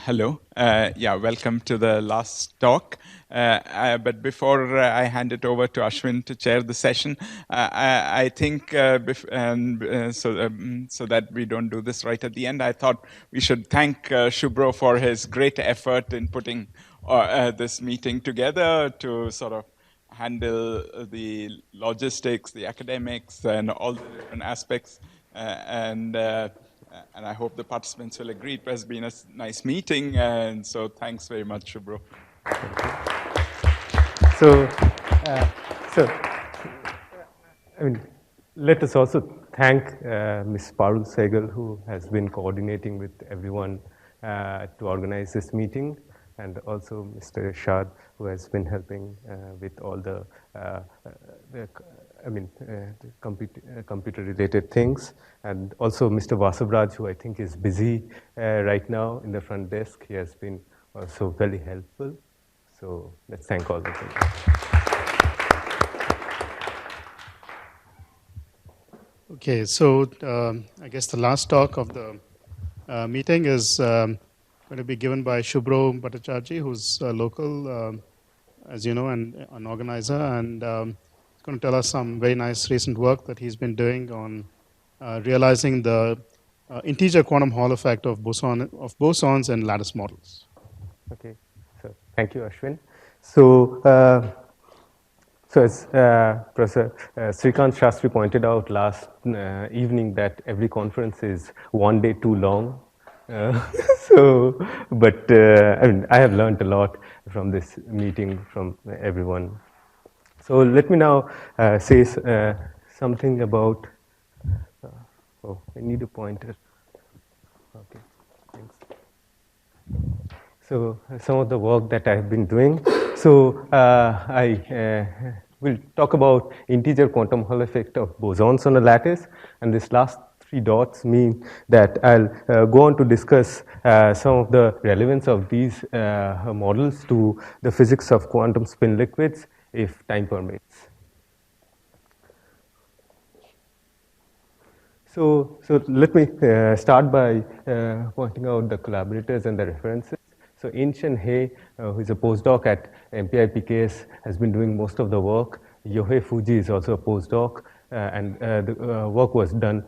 Hello. Welcome to the last talk. But before I hand it over to Ashwin to chair the session, I think so that we don't do this right at the end, I thought we should thank Subhro for his great effort in putting this meeting together to sort of handle the logistics, the academics, and all the different aspects. And I hope the participants will agree. It has been a nice meeting, and so thanks very much, Subhro. Let us also thank Ms. Parul Sehgal, who has been coordinating with everyone to organize this meeting, and also Mr. Irshad, who has been helping with all the computer-related things, and also Mr. Vasavraj, who I think is busy right now in the front desk. He has been also very helpful. So let's thank all of them. Okay, so I guess the last talk of the meeting is going to be given by Subhro Bhattacharjee, who's local, as you know, and an organizer, and going to tell us some very nice recent work that he's been doing on realizing the integer quantum Hall effect of bosons and lattice models. Okay, so thank you, Ashwin. So, as Professor Srikanth Shastri pointed out last evening, that every conference is one day too long. But I have learned a lot from this meeting from everyone. So let me now say something about, I need a pointer. Okay, thanks. So some of the work that I've been doing. So I will talk about integer quantum Hall effect of bosons on a lattice, and this last 3 dots mean that I'll go on to discuss some of the relevance of these models to the physics of quantum spin liquids if time permits. So let me start by pointing out the collaborators and the references. So In-Chen He, who is a postdoc at MPI-PKS, has been doing most of the work. Yohei Fuji is also a postdoc, and the work was done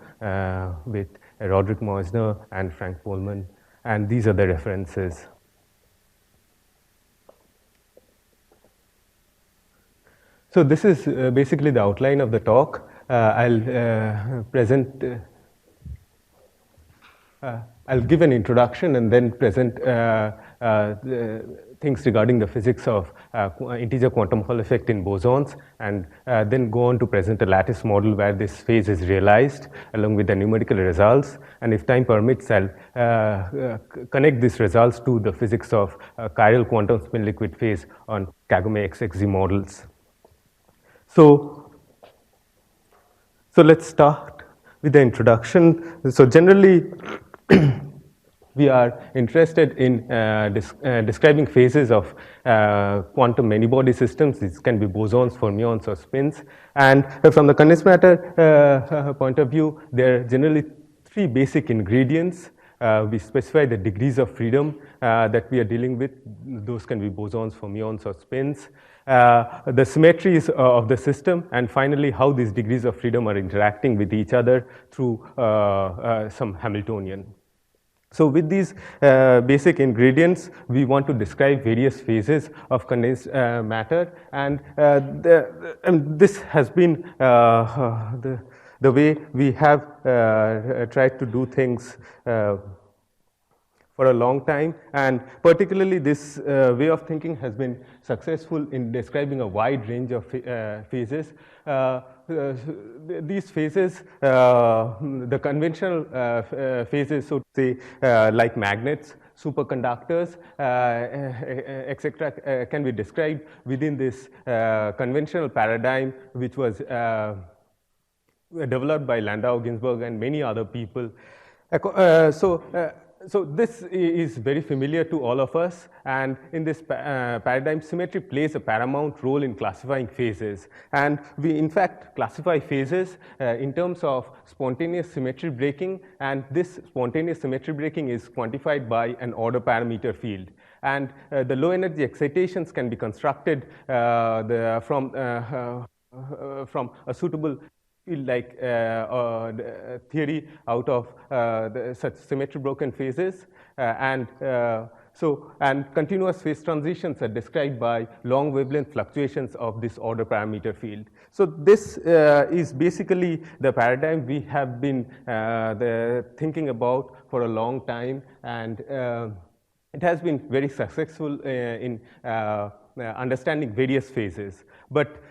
with Roderick Moisner and Frank Pohlmann, and these are the references. So this is basically the outline of the talk. I'll present. I'll give an introduction and then present things regarding the physics of integer quantum Hall effect in bosons, and then go on to present a lattice model where this phase is realized along with the numerical results. And if time permits, I'll connect these results to the physics of chiral quantum spin liquid phase on Kagome XXZ models. So let's start with the introduction. So generally, we are interested in describing phases of quantum many-body systems. These can be bosons, fermions, or spins. And from the condensed matter point of view, there are generally 3 basic ingredients. We specify the degrees of freedom that we are dealing with. Those can be bosons, fermions, or spins. The symmetries of the system, and finally, how these degrees of freedom are interacting with each other through some Hamiltonian. So with these basic ingredients, we want to describe various phases of condensed matter, and this has been the way we have tried to do things for a long time, and particularly this way of thinking has been successful in describing a wide range of phases. These phases, the conventional phases, so to say, like magnets, superconductors, etc., can be described within this conventional paradigm, which was developed by Landau, Ginzburg, and many other people. so this is very familiar to all of us, and in this paradigm, symmetry plays a paramount role in classifying phases. And we, in fact, classify phases in terms of spontaneous symmetry breaking, and this spontaneous symmetry breaking is quantified by an order parameter field. And the low energy excitations can be constructed from a suitable like theory out of such symmetry broken phases, and continuous phase transitions are described by long wavelength fluctuations of this order parameter field. So this is basically the paradigm we have been thinking about for a long time, and it has been very successful in understanding various phases. But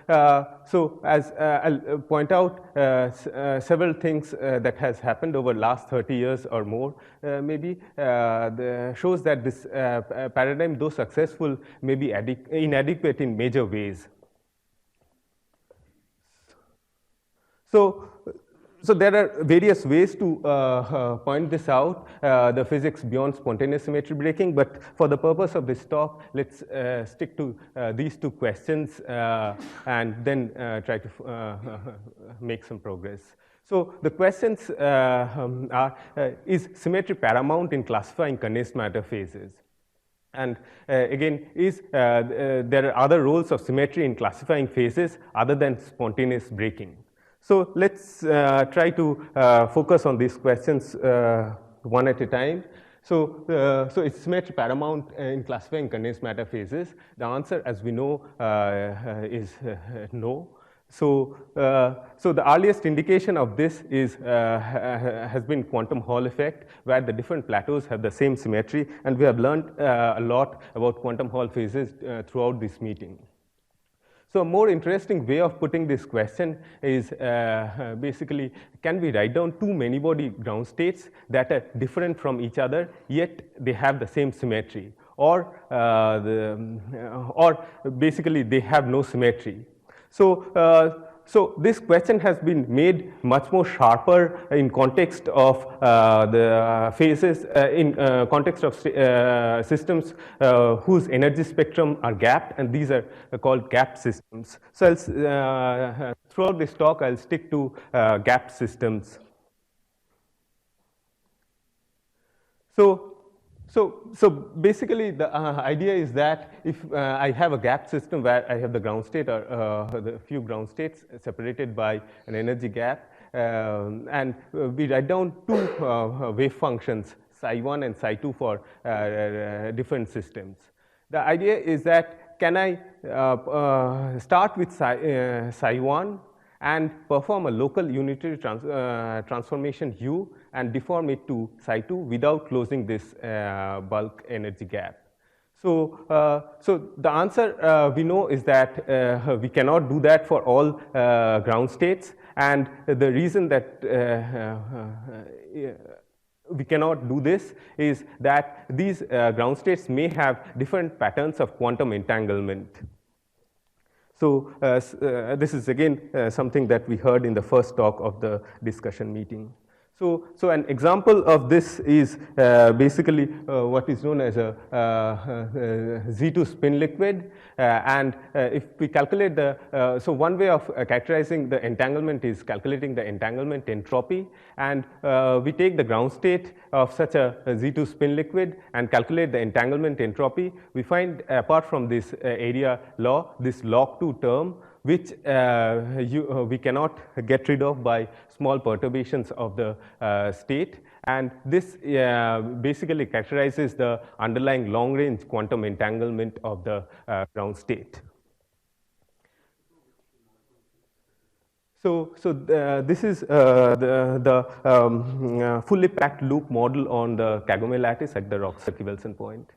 so as I'll point out several things that has happened over the last 30 years or more, maybe shows that this paradigm, though successful, may be inadequate in major ways. So there are various ways to point this out, the physics beyond spontaneous symmetry breaking, but for the purpose of this talk, let's stick to these two questions and then try to make some progress. So the questions are, is symmetry paramount in classifying condensed matter phases? And again, there are other roles of symmetry in classifying phases other than spontaneous breaking? So let's try to focus on these questions one at a time. So is symmetry paramount in classifying condensed matter phases? The answer, as we know, is no. So the earliest indication of this has been quantum Hall effect, where the different plateaus have the same symmetry, and we have learned a lot about quantum Hall phases throughout this meeting. So a more interesting way of putting this question is basically, can we write down two many-body ground states that are different from each other, yet they have the same symmetry, or basically they have no symmetry? So this question has been made much more sharper in context of the phases, in context of systems whose energy spectrum are gapped, and these are called gapped systems. So throughout this talk, I'll stick to gapped systems. So basically, the idea is that if I have a gap system where I have the ground state or the few ground states separated by an energy gap, and we write down two wave functions, psi1 and psi2 for different systems. The idea is that can I start with psi1 and perform a local unitary transformation U and deform it to psi2 without closing this bulk energy gap. So the answer we know is that we cannot do that for all ground states, and the reason that we cannot do this is that these ground states may have different patterns of quantum entanglement. So this is again something that we heard in the first talk of the discussion meeting. So an example of this is basically what is known as a Z2 spin liquid, and if we calculate so one way of characterizing the entanglement is calculating the entanglement entropy, and we take the ground state of such a Z2 spin liquid and calculate the entanglement entropy. We find, apart from this area law, this log2 term, which we cannot get rid of by small perturbations of the state, and this basically characterizes the underlying long-range quantum entanglement of the ground state. So this is the fully packed loop model on the Kagome lattice at the Roxas-Wilson point.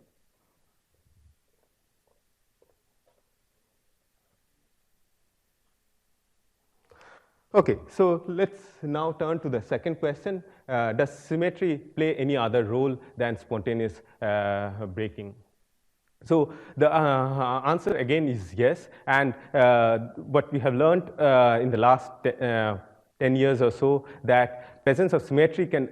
Okay, so let's now turn to the second question. Does symmetry play any other role than spontaneous breaking? So the answer again is yes, and what we have learned in the last 10 years or so, that presence of symmetry can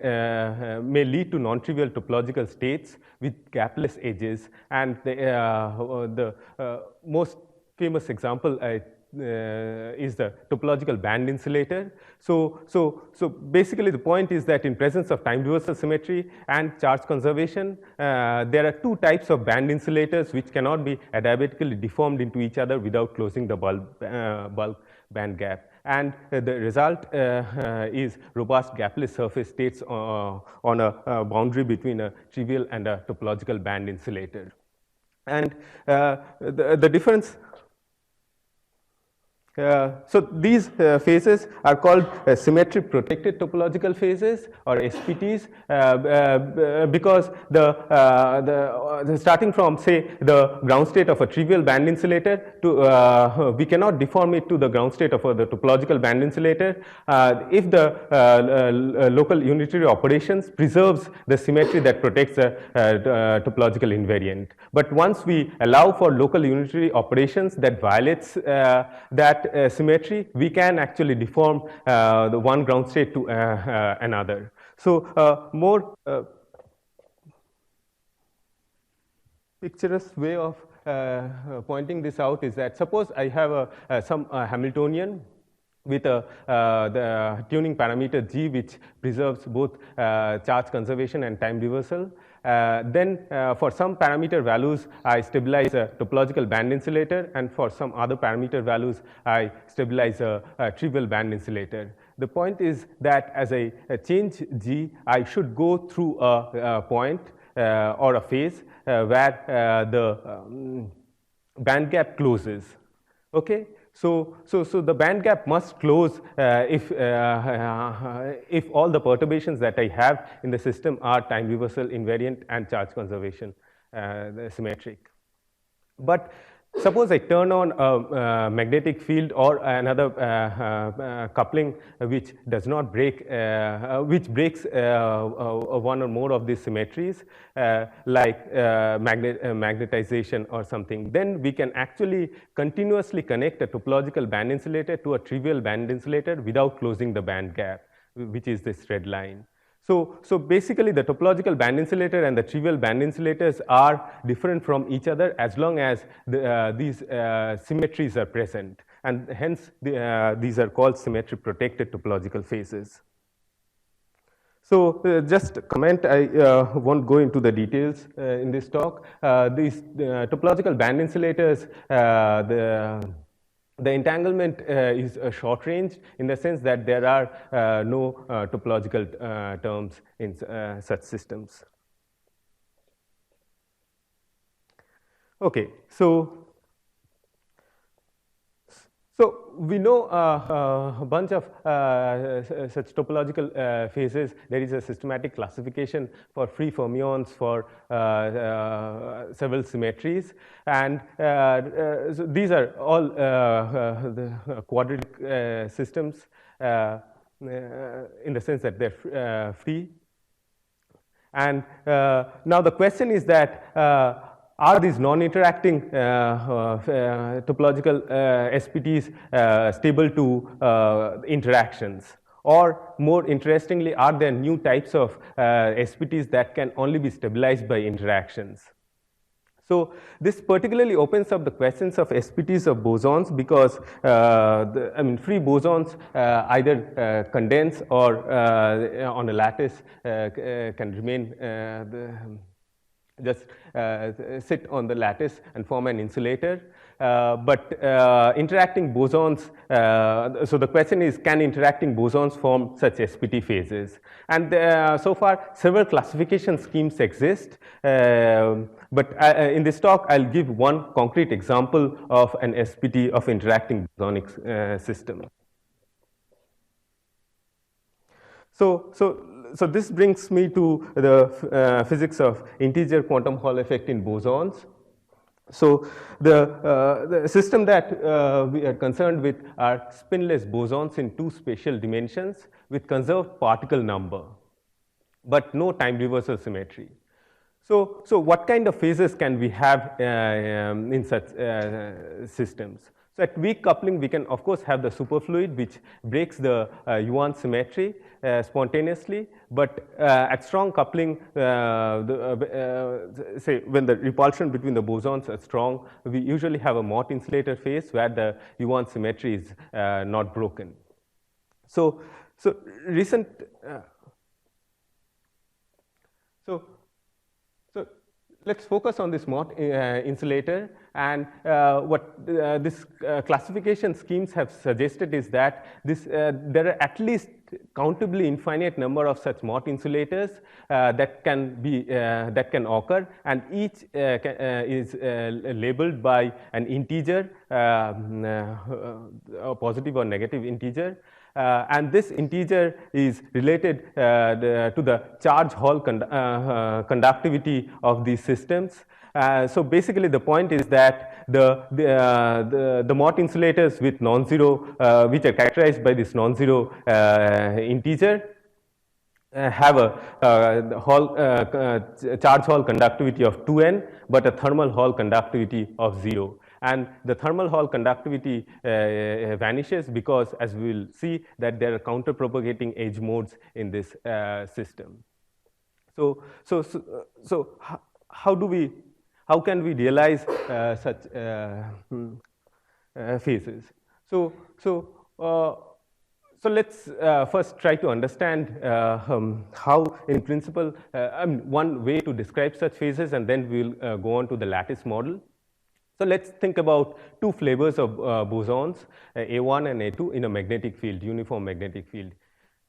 may lead to non-trivial topological states with gapless edges. And the most famous example is the topological band insulator. So basically the point is that in presence of time reversal symmetry and charge conservation, there are two types of band insulators which cannot be adiabatically deformed into each other without closing the bulk band gap. And the result is robust gapless surface states on a boundary between a trivial and a topological band insulator. And the difference. So these phases are called symmetry protected topological phases, or SPTs, because starting from, say, the ground state of a trivial band insulator to we cannot deform it to the ground state of the topological band insulator if the local unitary operations preserves the symmetry that protects the topological invariant. But once we allow for local unitary operations that violates that symmetry, we can actually deform the one ground state to another. So more picturesque way of pointing this out is that suppose I have some Hamiltonian with the tuning parameter G, which preserves both charge conservation and time reversal. Then for some parameter values, I stabilize a topological band insulator, and for some other parameter values, I stabilize a trivial band insulator. The point is that as I change G, I should go through a point or a phase where the band gap closes. Okay. So the band gap must close if all the perturbations that I have in the system are time reversal invariant and charge conservation symmetric. But suppose I turn on a magnetic field or another coupling which does not break, which breaks one or more of these symmetries, like magnetization or something. Then we can actually continuously connect a topological band insulator to a trivial band insulator without closing the band gap, which is this red line. So basically the topological band insulator and the trivial band insulators are different from each other as long as these symmetries are present, and hence these are called symmetry protected topological phases. So just a comment, I won't go into the details in this talk. These topological band insulators, the entanglement is short range in the sense that there are no topological terms in such systems. Okay, so we know a bunch of such topological phases. There is a systematic classification for free fermions for several symmetries, and so these are all the quadratic systems in the sense that they're free. And now the question is that are these non-interacting topological SPTs stable to interactions? Or more interestingly, are there new types of SPTs that can only be stabilized by interactions? So this particularly opens up the questions of SPTs of bosons, because free bosons either condense or on a lattice can remain just sit on the lattice and form an insulator. But interacting bosons, so the question is, can interacting bosons form such SPT phases? And so far, several classification schemes exist. But in this talk, I'll give one concrete example of an SPT of interacting bosonic system. So this brings me to the physics of integer quantum Hall effect in bosons. So the system that we are concerned with are spinless bosons in two spatial dimensions with conserved particle number, but no time reversal symmetry. So what kind of phases can we have in such systems? So at weak coupling, we can of course have the superfluid, which breaks the Yuan symmetry spontaneously. But at strong coupling, say when the repulsion between the bosons are strong, we usually have a Mott insulator phase where the Yuan symmetry is not broken. So recent. So let's focus on this Mott insulator, and what this classification schemes have suggested is that there are at least countably infinite number of such Mott insulators that can occur, and each is labeled by an integer, a positive or negative integer. And this integer is related to the charge Hall conductivity of these systems. So basically, the point is that the Mott insulators with non-zero, which are characterized by this non-zero integer, have a charge Hall conductivity of 2n, but a thermal Hall conductivity of 0. And the thermal Hall conductivity vanishes because, as we will see, that there are counter-propagating edge modes in this system. So how can we realize such phases? So let's first try to understand how, in principle, one way to describe such phases, and then we'll go on to the lattice model. So let's think about two flavors of bosons, A1 and A2, in a magnetic field, uniform magnetic field.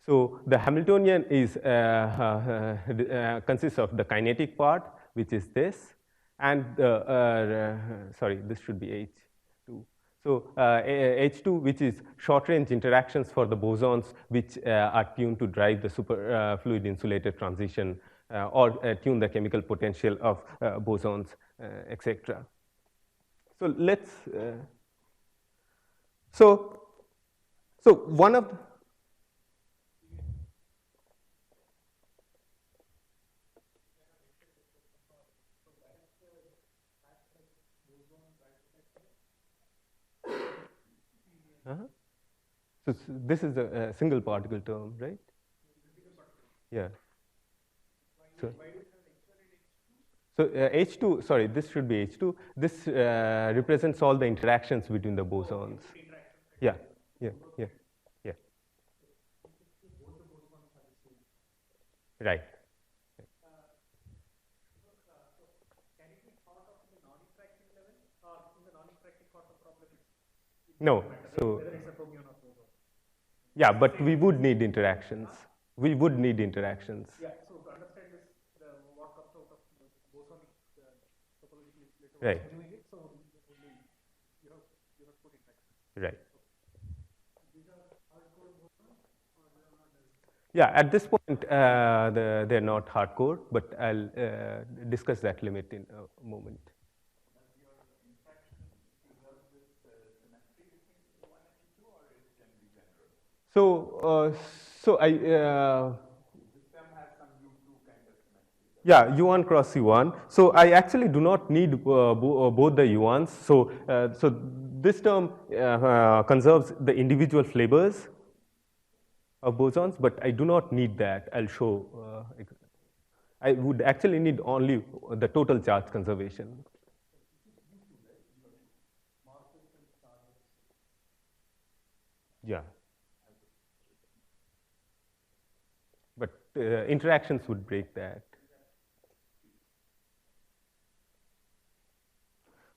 So the Hamiltonian is consists of the kinetic part, which is this, and sorry, this should be H2. So H2, which is short-range interactions for the bosons, which are tuned to drive the superfluid insulator transition or tune the chemical potential of bosons, etc. So let's. So one of. So this is a single particle term, right? Yeah. So H2, sorry, this should be H2. This represents all the interactions between the bosons. Yeah. Right. Can it be thought of in the non-interacting level, or in the non-interacting quantum problem? No. So whether it's a fermion or boson. Yeah, but we would need interactions. We would need interactions. Yeah. So to understand this, what comes out of the bosonic topological insulator, Right. doing it, so only you have put interactions. Right. These are hardcore bosons, or they are not as. Yeah, at this point, they're not hardcore, but I'll discuss that limit in a moment. Does your interaction preserve this symmetry between 1 and 2, or it can be general? So I. This term has some U2 kind of symmetry. Yeah, U1 cross U1. So I actually do not need both the U1s. So this term conserves the individual flavors of bosons, but I do not need that. I'll show. I would actually need only the total charge conservation. Yeah. But interactions would break that.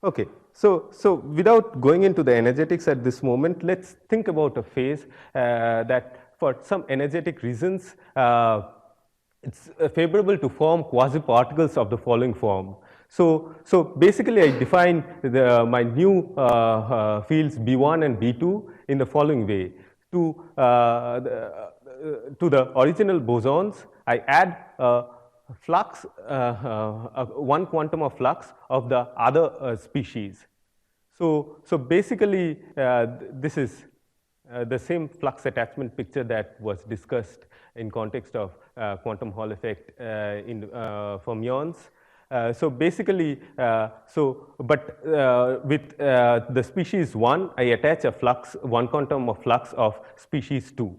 Okay, so without going into the energetics at this moment, let's think about a phase that for some energetic reasons, it's favorable to form quasi-particles of the following form. So basically, I define my new fields B1 and B2 in the following way. To the original bosons, I add flux, one quantum of flux of the other species. So basically, this is the same flux attachment picture that was discussed in context of quantum Hall effect in fermions. So basically, with the species 1, I attach a flux, one quantum of flux of species 2.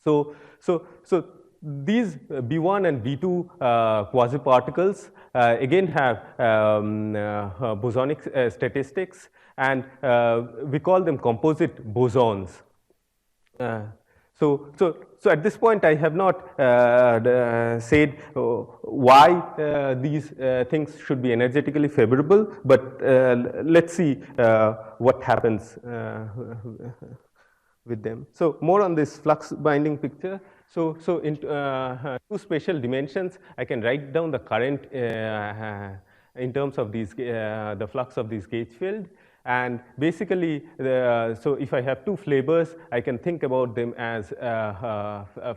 So these B1 and B2 quasi-particles again have bosonic statistics, and we call them composite bosons. So at this point, I have not said why these things should be energetically favorable, but let's see what happens with them. So more on this flux binding picture. So in two spatial dimensions, I can write down the current in terms of these the flux of this gauge field. And basically, so if I have two flavors, I can think about them as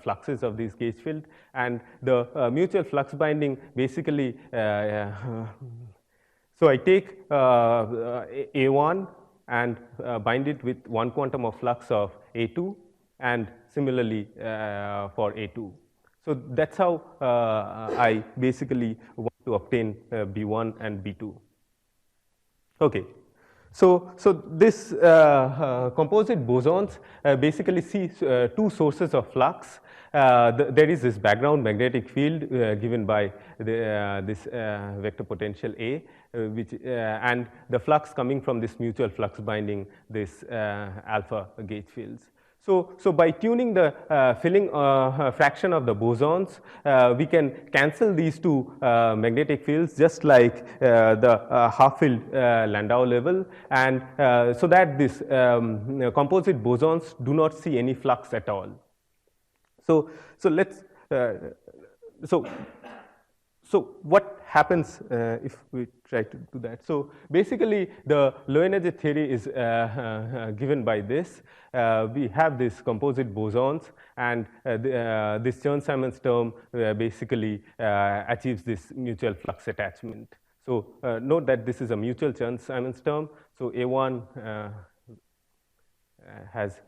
fluxes of this gauge field. And the mutual flux binding basically, so I take A1 and bind it with one quantum of flux of A2, and similarly for A2. So that's how I basically want to obtain B1 and B2. Okay. So this composite bosons basically see two sources of flux. There is this background magnetic field given by this vector potential A, and the flux coming from this mutual flux binding this alpha gauge fields. So by tuning the filling fraction of the bosons, we can cancel these two magnetic fields just like the half-filled Landau level, and so that this composite bosons do not see any flux at all. So let's so what happens if we try to do that? So basically, the low energy theory is given by this. We have these composite bosons, and this Chern-Simons term basically achieves this mutual flux attachment. So note that this is a mutual Chern-Simons term. So A1 has,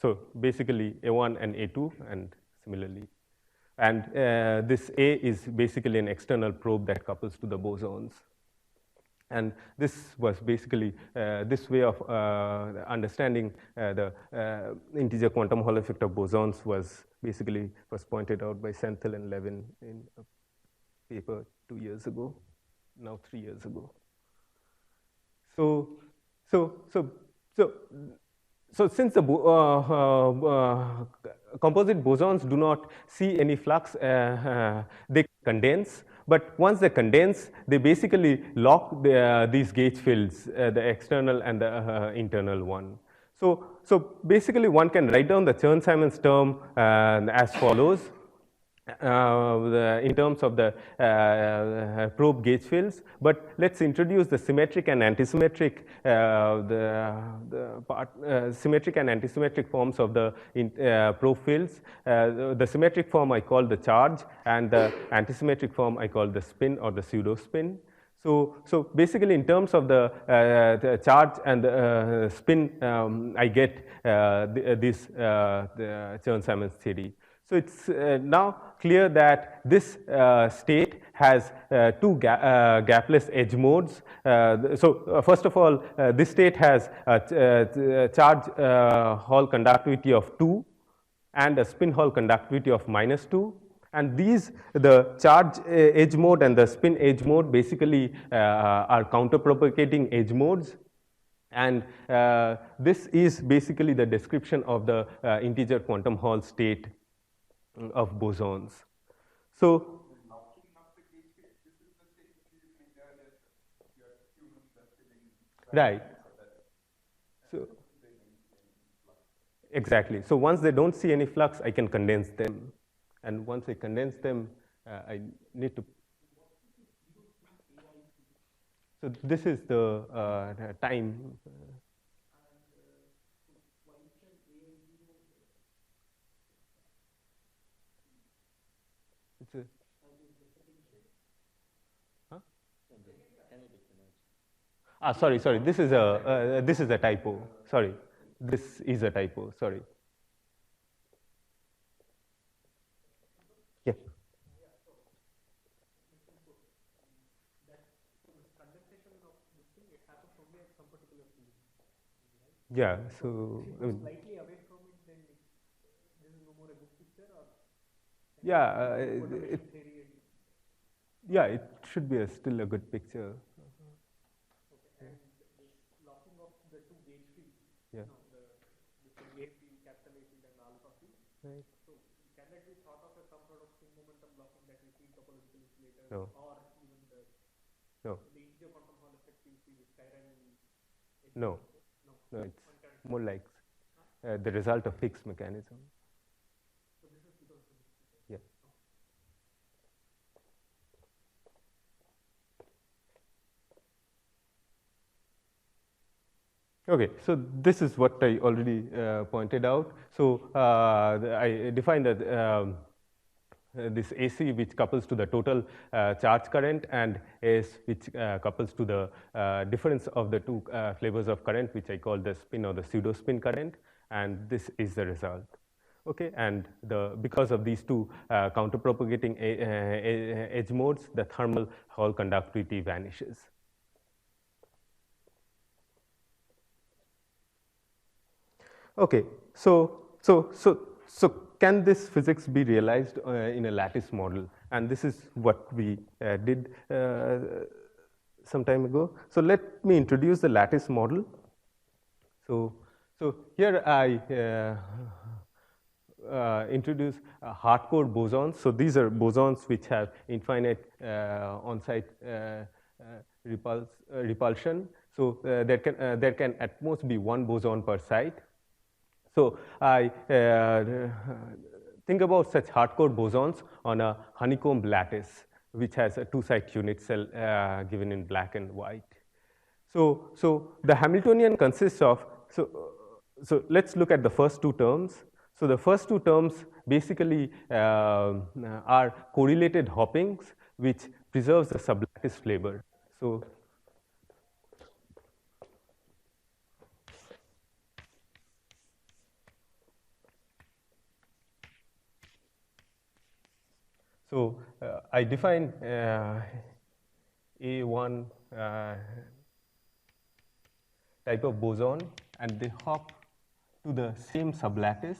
so basically A1 and A2, and similarly. And this A is basically an external probe that couples to the bosons. And this was basically this way of understanding the integer quantum Hall effect of bosons was pointed out by Senthil and Levin in a paper 2 years ago, now 3 years ago. So since the composite bosons do not see any flux, they condense. But once they condense, they basically lock these gauge fields, the external and the internal one. So basically, one can write down the Chern-Simons term as follows. In terms of the probe gauge fields, but let's introduce the symmetric and antisymmetric symmetric and antisymmetric forms of the probe fields. The symmetric form I call the charge, and the antisymmetric form I call the spin or the pseudo-spin. So basically, in terms of the charge and the spin, I get this Chern-Simons theory. So it's now clear that this state has two gapless edge modes. So first of all, this state has a charge Hall conductivity of 2 and a spin Hall conductivity of -2. And these, the charge edge mode and the spin edge mode, basically are counterpropagating edge modes. And this is basically the description of the integer quantum Hall state of bosons. So, right. So, exactly. So once they don't see any flux, I can condense them. And once I condense them, I need to. So this is the time. It's a, huh? Sorry. This is a typo. Sorry, this is a typo. Sorry. Yeah. Yeah, so if you go slightly away from it, then this is no more a good picture, or yeah, automation theory. yeah, it should be still a good picture. Okay, and this locking of the two gauge fields, Yeah. the A field, capital A field, and alpha field. Right. So can that be thought of as some sort of spin momentum blocking that we see in topological insulators, No. or even the No. integer quantum Hall effect you see with Chern? No. No. No, it's more like the result of Higgs mechanism. So this is because of the Yeah. Okay, so this is what I already pointed out. So I defined that this AC which couples to the total charge current, and S which couples to the difference of the two flavors of current, which I call the spin or the pseudo-spin current, and this is the result. Okay, and because of these two counterpropagating edge modes, the thermal Hall conductivity vanishes. Okay, so can this physics be realized in a lattice model? And this is what we did some time ago. So let me introduce the lattice model. So here I introduce hardcore bosons. So these are bosons which have infinite on-site repulsion. So there can at most be one boson per site. So I think about such hardcore bosons on a honeycomb lattice, which has a two-site unit cell given in black and white. So the Hamiltonian consists of, so let's look at the first two terms. So the first two terms basically are correlated hoppings, which preserves the sublattice flavor. So I define A1 type of boson, and they hop to the same sublattice.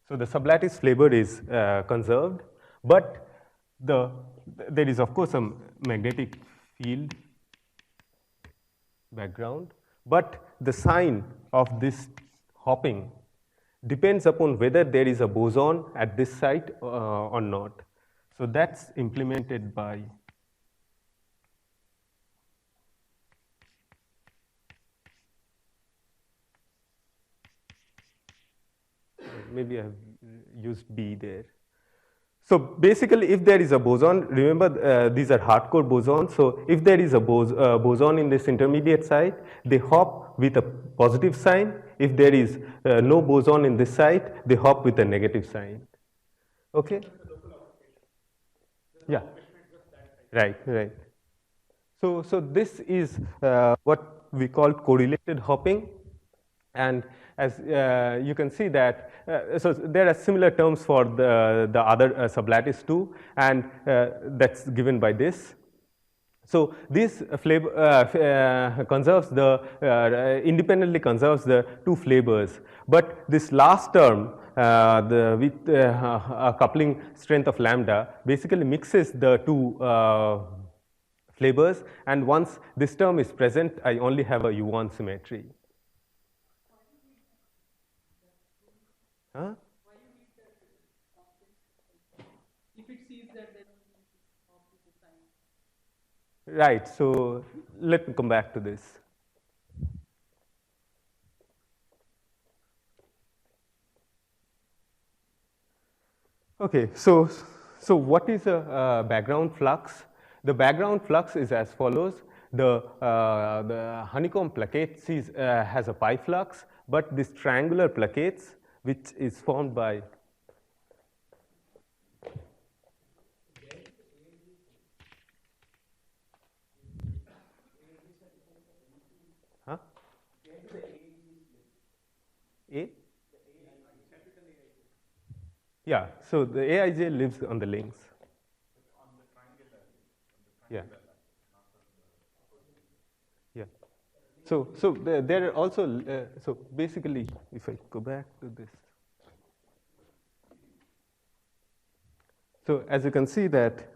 So the sublattice flavor is conserved, but there is of course some magnetic field background, but the sign of this hopping depends upon whether there is a boson at this site or not. So that's implemented by maybe I have used B there. So basically, if there is a boson, remember these are hardcore bosons. So if there is a boson in this intermediate site, they hop with a positive sign. If there is no boson in this site, they hop with a negative sign. Okay? Yeah. Right. So this is what we call correlated hopping. And as you can see that, so there are similar terms for the other sublattice too, and that's given by this. So this flavor conserves independently conserves the two flavors, but this last term with a coupling strength of lambda basically mixes the two flavors, and once this term is present, I only have a U1 symmetry. Huh? Why you need that if it sees that then the sign. Right, so let me come back to this. Okay, so what is a background flux? The background flux is as follows. The honeycomb plaquette has a pi flux, but this triangular plaquettes, which is formed by huh? A? Yeah, so the Aij lives on the links. Yeah. Yeah. So there are also, so basically, if I go back to this. So as you can see that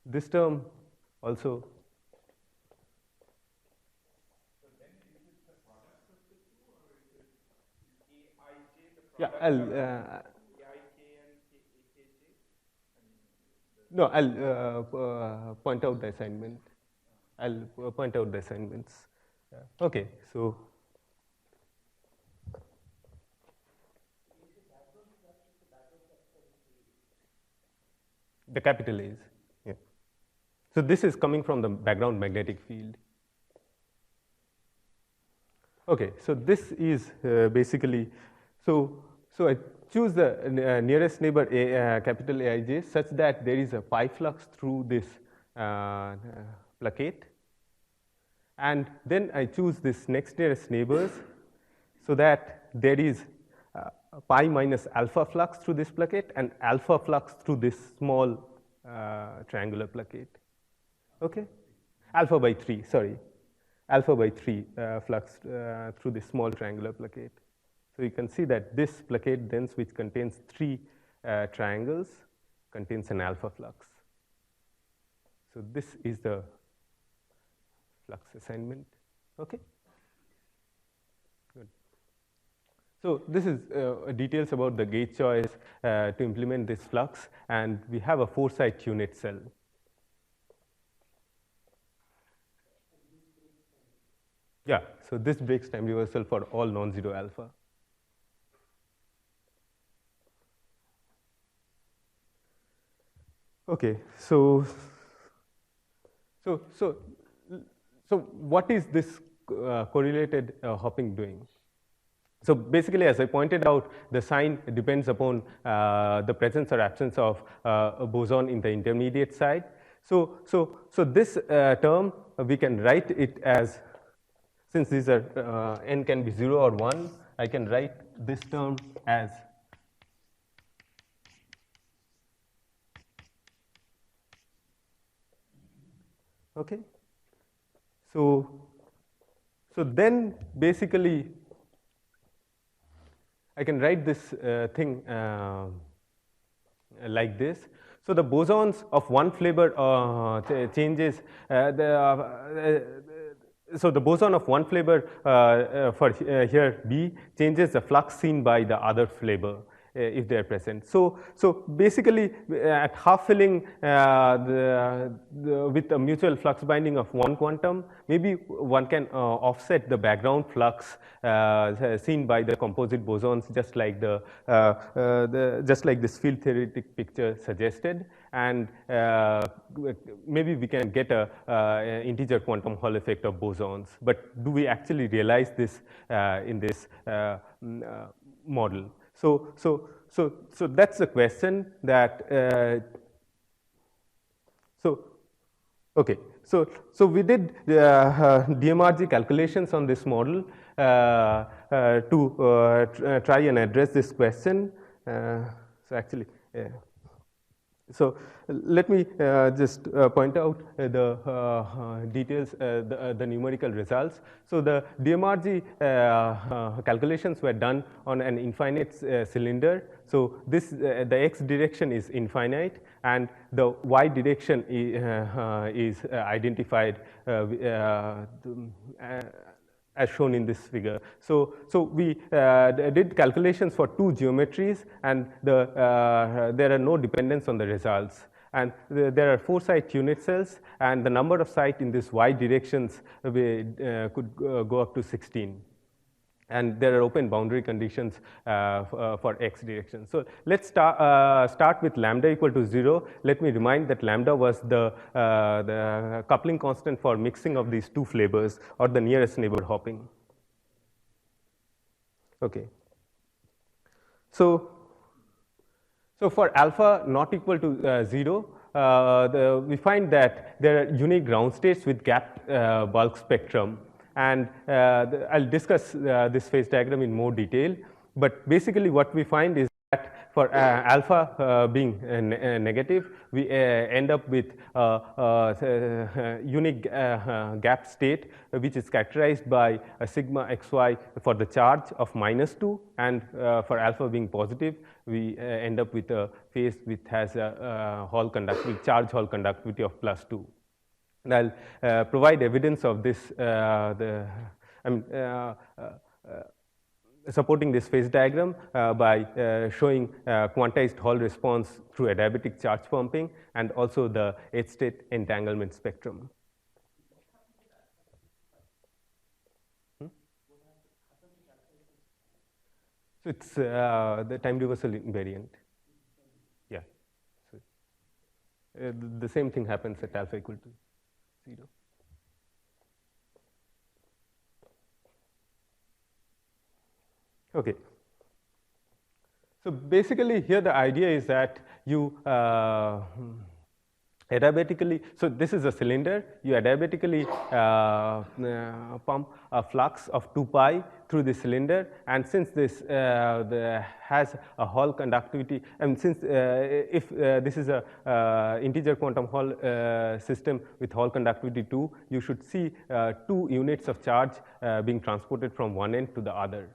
this term also. Yeah, I'll point out the assignment. I'll point out the assignments. Okay, so. The capital A's, yeah. So this is coming from the background magnetic field. Okay, so this is basically, so I choose the nearest neighbor capital Aij such that there is a pi flux through this plaquette, and then I choose this next nearest neighbors so that there is pi minus alpha flux through this plaquette and alpha flux through this small triangular plaquette. Okay, alpha by 3, sorry. Alpha by 3 flux through this small triangular plaquette. So you can see that this plaquette then, which contains 3 triangles, contains an alpha flux. So this is the flux assignment. Okay. Good. So this is details about the gate choice to implement this flux, and we have a 4-side unit cell. Yeah, so this breaks time reversal for all non-zero alpha. Okay, so what is this correlated hopping doing? So basically, as I pointed out, the sign depends upon the presence or absence of a boson in the intermediate side. So this term, we can write it as, since these are n can be 0 or 1, I can write this term as okay. So then basically I can write this thing like this. So the bosons of one flavor changes so the boson of one flavor for here B changes the flux seen by the other flavor if they are present. So basically at half filling with a mutual flux binding of 1 quantum, maybe one can offset the background flux seen by the composite bosons, just like just like this field theoretic picture suggested, and maybe we can get a integer quantum Hall effect of bosons. But do we actually realize this in this model? So that's the question that. Okay. So we did DMRG calculations on this model to try and address this question. So actually. So let me just point out the details, the numerical results. So the DMRG calculations were done on an infinite cylinder. So this the x direction is infinite, and the y direction is identified as shown in this figure. So we did calculations for 2 geometries, and there are no dependence on the results. And there are 4-side unit cells, and the number of sites in this y directions could go up to 16. And there are open boundary conditions for x direction. So let's start with lambda equal to 0. Let me remind that lambda was the coupling constant for mixing of these 2 flavors, or the nearest neighbor hopping. Okay. So for alpha not equal to 0, we find that there are unique ground states with gapped bulk spectrum. And I'll discuss this phase diagram in more detail. But basically what we find is that for alpha being negative, we end up with unique gap state, which is characterized by a sigma xy for the charge of -2, and for alpha being positive, we end up with a phase which has a Hall conductivity, charge Hall conductivity of +2. And I'll provide evidence of this, supporting this phase diagram by showing quantized Hall response through adiabatic charge pumping and also the H-state entanglement spectrum. So it's the time reversal invariant. Yeah. So, the same thing happens at alpha equal to 0. Okay. So basically here the idea is that you adiabatically, so this is a cylinder, you adiabatically pump a flux of 2 pi through the cylinder, and since this has a Hall conductivity, and since if this is a integer quantum Hall system with Hall conductivity 2, you should see 2 units of charge being transported from one end to the other.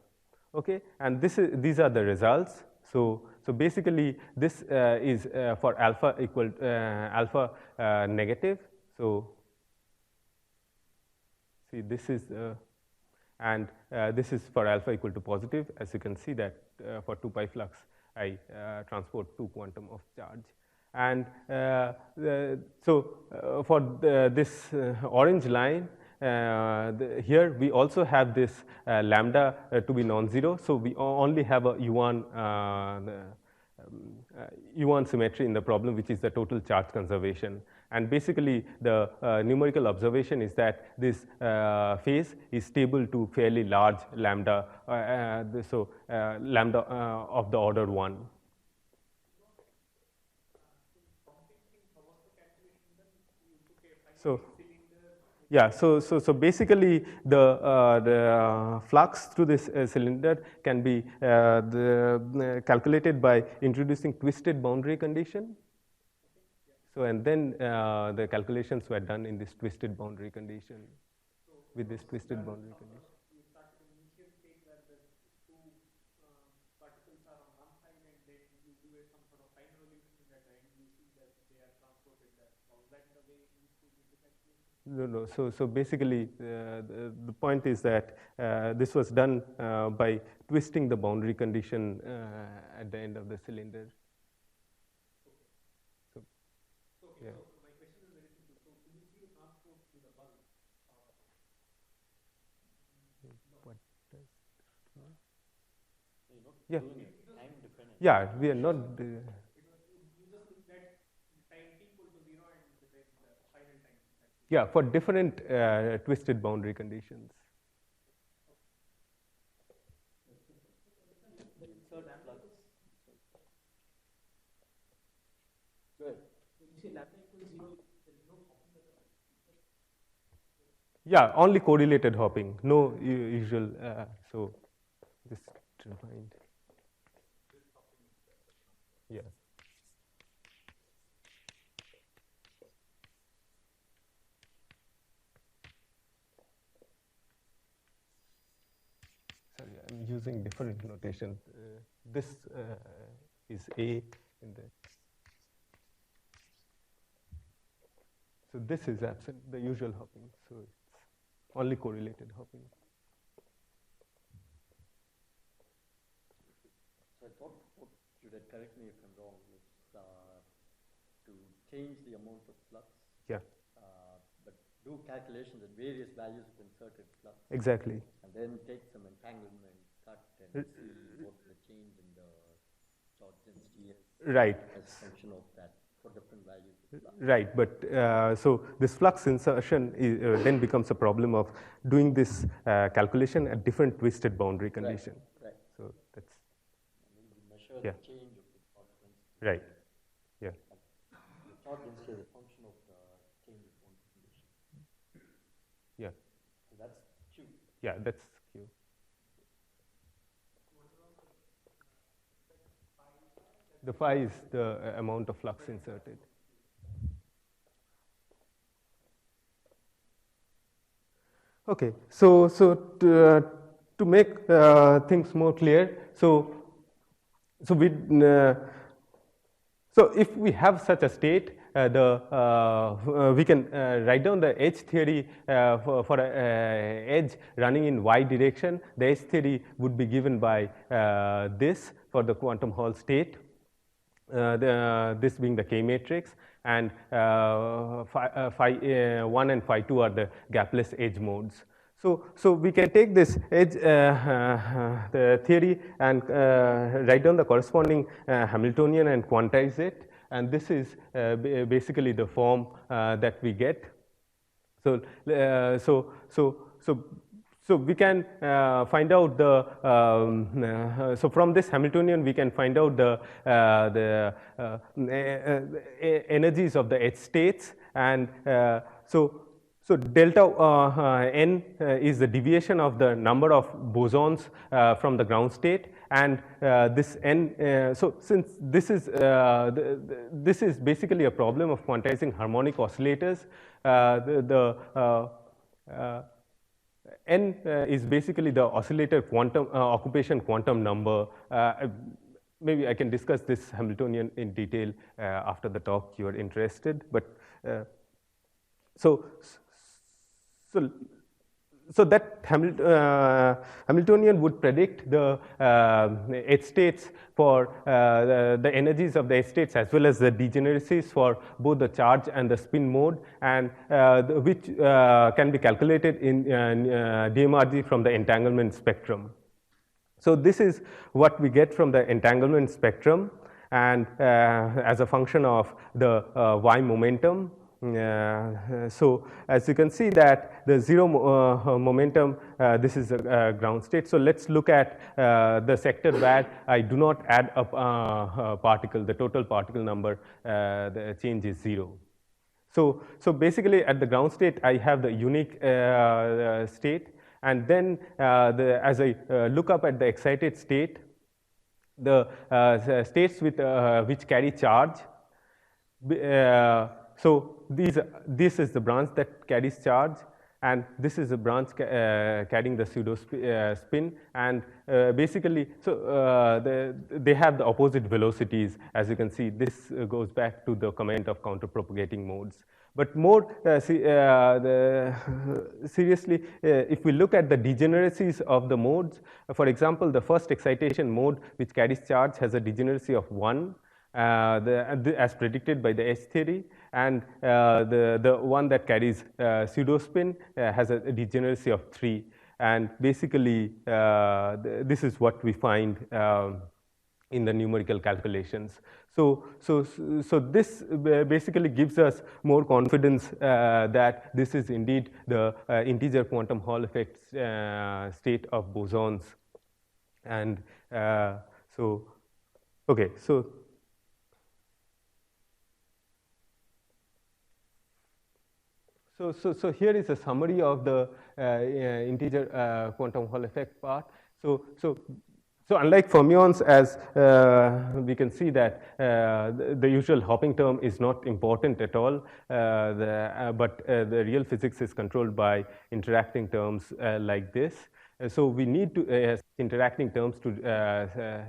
Okay, and these are the results. So basically, this is for alpha equal alpha negative. So see, this is and this is for alpha equal to positive. As you can see that for 2 pi flux, I transport 2 quantum of charge. And for this orange line, here we also have this lambda to be non-zero, so we only have a U1 symmetry in the problem, which is the total charge conservation. And basically, the numerical observation is that this phase is stable to fairly large lambda, lambda of the order 1. So. Yeah, so basically the flux through this cylinder can be calculated by introducing twisted boundary condition. So and then the calculations were done in this twisted boundary condition, with this twisted boundary condition. You start with an initial state where the two particles are on one side, and then you do some sort of time evolution, and at the end you see that they are transported there. Was that the way you could do the calculation? No. So basically, the point is that this was done by twisting the boundary condition at the end of the cylinder. So, yeah. So my question is very simple. So could you see a transport to the bulk? What does? Yeah. Yeah, we are not. You just looked at time t equal to 0 and then the final time. Yeah, for different twisted boundary conditions. Yeah, only correlated hopping, no usual. So just to find. Yeah. Sorry, I'm using different notation. This is A in the. So this is absent, the usual hopping. So it's only correlated hopping. So I thought, you did correct me if I'm wrong, is to change the amount of flux. Yeah. But do calculations at various values of inserted flux. Exactly. And then take some entanglement cut and see what the change in the charge density is. Right. As a function of that for different values of flux. Right, but so this flux insertion is, then becomes a problem of doing this calculation at different twisted boundary condition. Right. So that's. And then you measure Yeah. the change of the charge density. Right. Yeah. The charge density is a function of the change of boundary condition. Yeah. So that's Q. Yeah, that's Q. The phi is the amount of flux inserted. Okay, so to make things more clear, so if we have such a state, we can write down the edge theory for an edge running in y direction. The edge theory would be given by this for the quantum Hall state, this being the K matrix, and phi 1 and phi 2 are the gapless edge modes. So we can take this edge the theory and write down the corresponding Hamiltonian and quantize it, and this is basically the form that we get. So we can find out the so from this Hamiltonian we can find out the energies of the edge states, and so delta n is the deviation of the number of bosons from the ground state, and this n. So since this is basically a problem of quantizing harmonic oscillators, n is basically the oscillator quantum occupation quantum number. Maybe I can discuss this Hamiltonian in detail after the talk you are interested, but so that Hamiltonian would predict the edge states for the energies of the edge states as well as the degeneracies for both the charge and the spin mode, and which can be calculated in DMRG from the entanglement spectrum. So this is what we get from the entanglement spectrum, and as a function of the y momentum. So as you can see that the zero momentum, this is a ground state. So let's look at the sector where I do not add up particle, the total particle number, the change is 0. So basically at the ground state I have the unique state, and then as I look up at the excited state, the states with which carry charge. So this is the branch that carries charge, and this is a branch carrying the pseudo spin, and basically they have the opposite velocities. As you can see, this goes back to the comment of counter-propagating modes. But more seriously, if we look at the degeneracies of the modes, for example, the first excitation mode which carries charge has a degeneracy of 1, as predicted by the edge theory, and the one that carries pseudo spin has a degeneracy of 3, and basically this is what we find in the numerical calculations. So this basically gives us more confidence that this is indeed the integer quantum Hall effect state of bosons, and okay, So here is a summary of the integer quantum Hall effect part. So unlike fermions, as we can see that the usual hopping term is not important at all, but the real physics is controlled by interacting terms like this. So we need to interacting terms to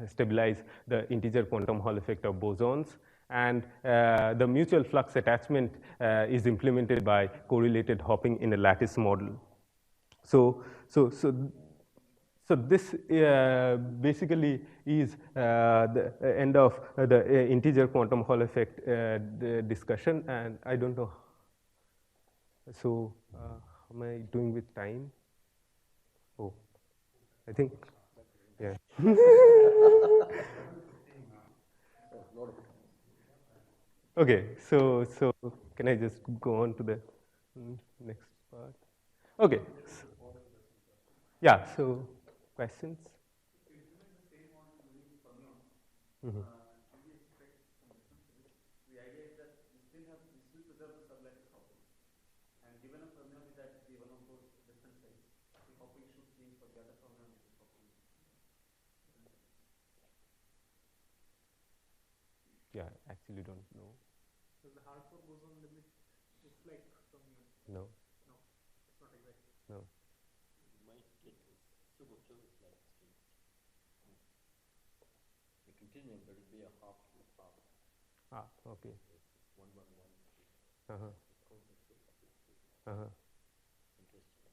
stabilize the integer quantum Hall effect of bosons. And the mutual flux attachment is implemented by correlated hopping in a lattice model. So this basically is the end of the integer quantum Hall effect discussion, and I don't know. So how am I doing with time? Oh, I think, yeah. Okay, so can I just go on to the next part? Okay. Yeah, so questions? Mm-hmm. The idea is that we still preserve the sublattice hopping, and given a fermion is at one of those different states, the hopping should change for the other fermion which is hopping. Yeah, actually don't know. Does the hardcore boson limit reflect from your? No. No, it's not exact. No. You might get this Subhro like state. The continuum, but it'll be a half loop half. Ah, okay. 1 1 1. Uh-huh. Uh-huh. Interesting.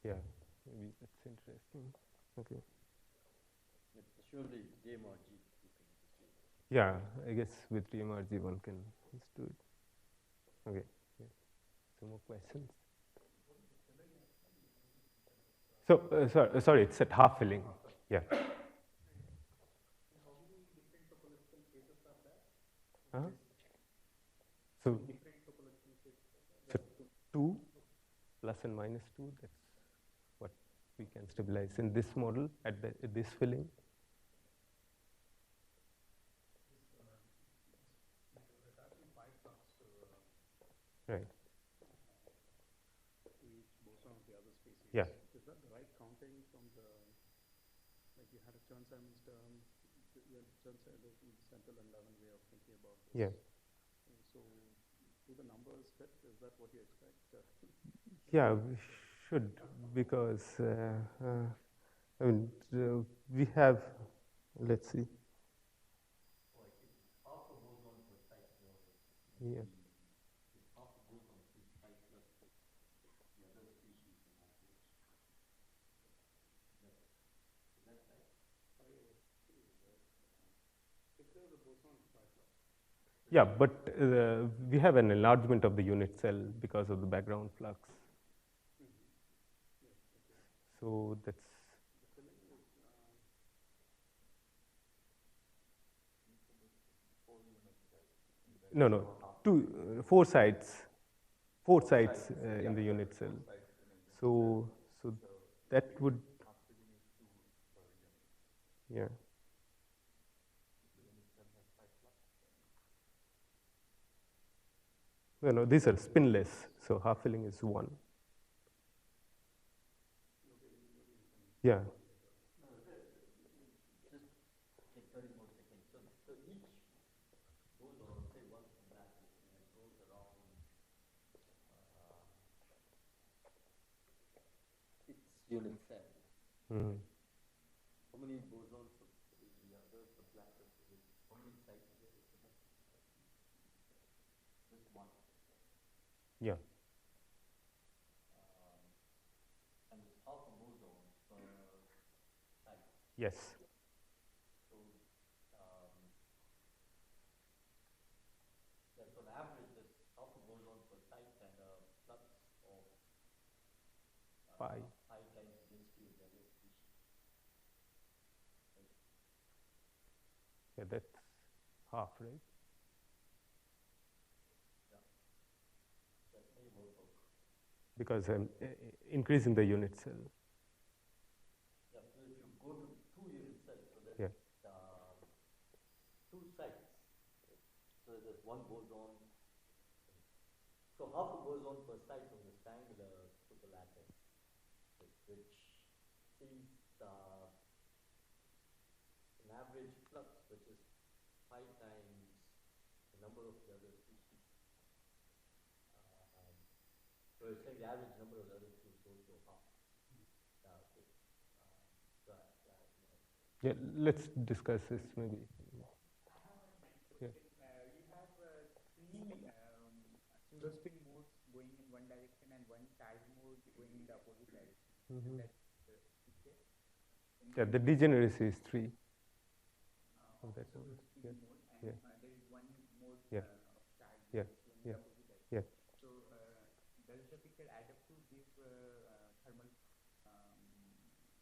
Yeah, maybe that's interesting. Okay. Surely DMRG you can just do. Yeah, I guess with DMRG one can just do it. Okay. Yeah. Some more questions? So, sorry, it's at half filling. Yeah. How many different topological cases are there? Uh-huh. So, Different topological cases are so 2 plus and minus 2, that's what we can stabilize in this model at this filling. Right. To each boson of the other species. Yeah. Is that the right counting from the, like you had a Chern-Simons term, you had Chern-Simons central and Levin way of thinking about this. Yeah. So do the numbers fit? Is that what you expect? Yeah, we should, because I mean, we have, let's see. Half a boson per site. Yeah. Half a boson per site plus the other species in average. Is that right? If there's a boson, Yeah, but we have an enlargement of the unit cell because of the background flux. So that's. No, 4 sites. 4 sites in the unit cell. So that would. Yeah. No, these are spinless, so half filling is 1. Yeah. Just take 30 more seconds. So each boson, say once from lattice, and it goes around its unit cell. Mm-hmm. How many bosons of the other sublattice is it? How many sites is it? Just one. Yeah. And it's half a boson per site. Yes. So, so on average, there's half a boson per site and a flux of Pi. pi times the density of the other species. Right? Yeah, that's half, right? That may work out. Because I'm increasing the unit cell. Yeah, so if you go to 2 unit cells, so that's Yeah. 2 sites. So there's 1 boson. So half a boson per site on this triangular superlattice, which sees an average flux, which is pi times the number of the other species. So it's saying the average number of the other two is also half. Okay. Yeah, let's discuss this maybe. Yeah. You have 3 pseudo-spin modes going in one direction and 1 charge mode going in the opposite direction. Mm-hmm. That's okay. Yeah, the degeneracy is 3. Of that mode. Pseudo-spin Yeah. mode, and Yeah. there is 1 mode Yeah. of charge Yeah. going in Yeah. the opposite direction. Yeah. So does the picture add up to give thermal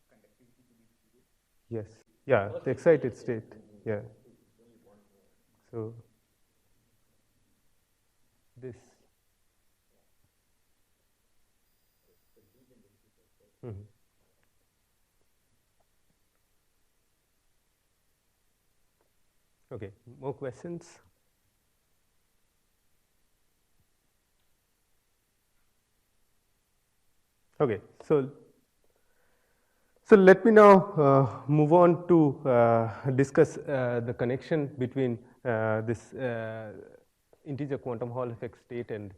conductivity to these periods? Yes. Yeah, the excited state. Yeah. So this. Mm-hmm. Okay, more questions? Okay, so So let me now move on to discuss the connection between this integer quantum Hall effect state and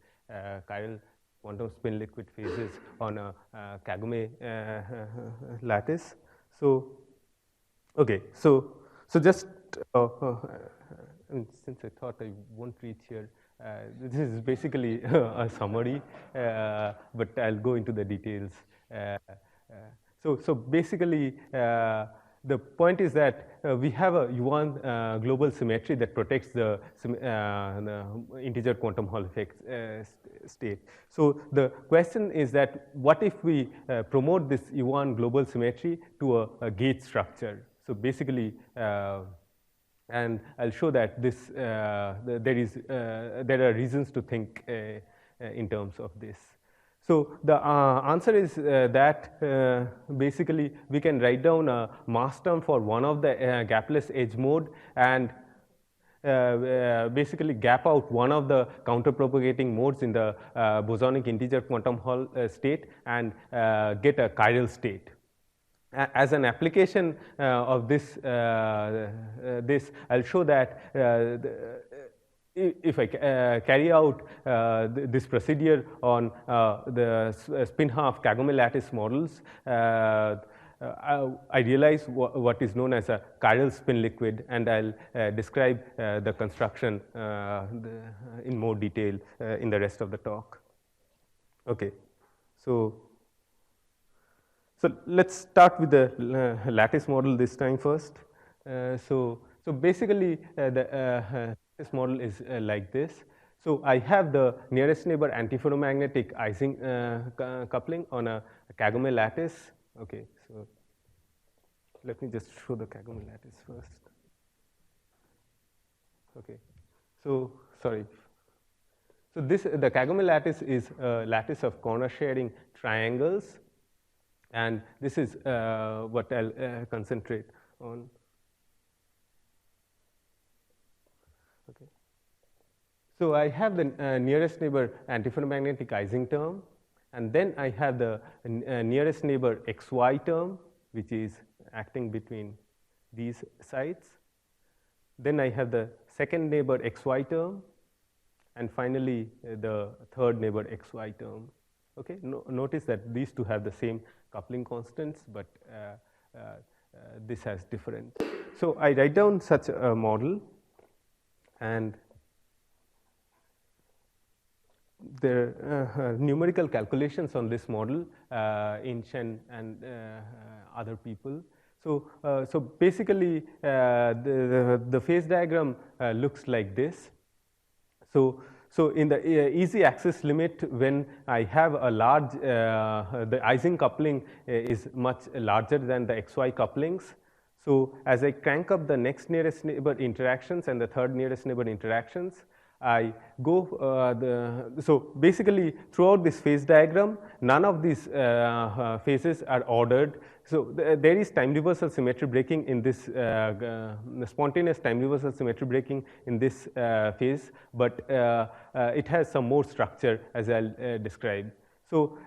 chiral quantum spin liquid phases on a Kagome lattice. So, okay, so just since I thought I won't reach here, this is basically a summary, but I'll go into the details. So basically, the point is that we have a Yuan global symmetry that protects the integer quantum Hall effect state. So the question is that what if we promote this Yuan global symmetry to a gauge structure? So basically, and I'll show that this there are reasons to think in terms of this. So the answer is that basically we can write down a mass term for one of the gapless edge mode and basically gap out one of the counterpropagating modes in the bosonic integer quantum Hall state and get a chiral state. As an application of this, I'll show that if I carry out this procedure on the spin-half Kagome Lattice models, I realize what is known as a chiral spin liquid, and I'll describe the construction in more detail in the rest of the talk. Okay, so let's start with the lattice model this time first. So basically the lattice model is like this. So I have the nearest neighbor antiferromagnetic Ising coupling on a Kagome lattice. Okay, so let me just show the Kagome lattice first. Okay, so sorry. So the Kagome lattice is a lattice of corner sharing triangles, and this is what I'll concentrate on. Okay. So I have the nearest neighbor antiferromagnetic Ising term, and then I have the nearest neighbor XY term, which is acting between these sides. Then I have the second neighbor XY term, and finally the third neighbor XY term. Okay, notice that these two have the same coupling constants, but this has different. So I write down such a model, and there are numerical calculations on this model in Chern and other people. So basically the phase diagram looks like this. So in the easy axis limit, when I have a large, the Ising coupling is much larger than the XY couplings. So as I crank up the next nearest neighbor interactions and the third nearest neighbor interactions, I go, so basically throughout this phase diagram, none of these phases are ordered. So there is time reversal symmetry breaking in this, spontaneous time reversal symmetry breaking in this phase, but it has some more structure, as I'll describe. So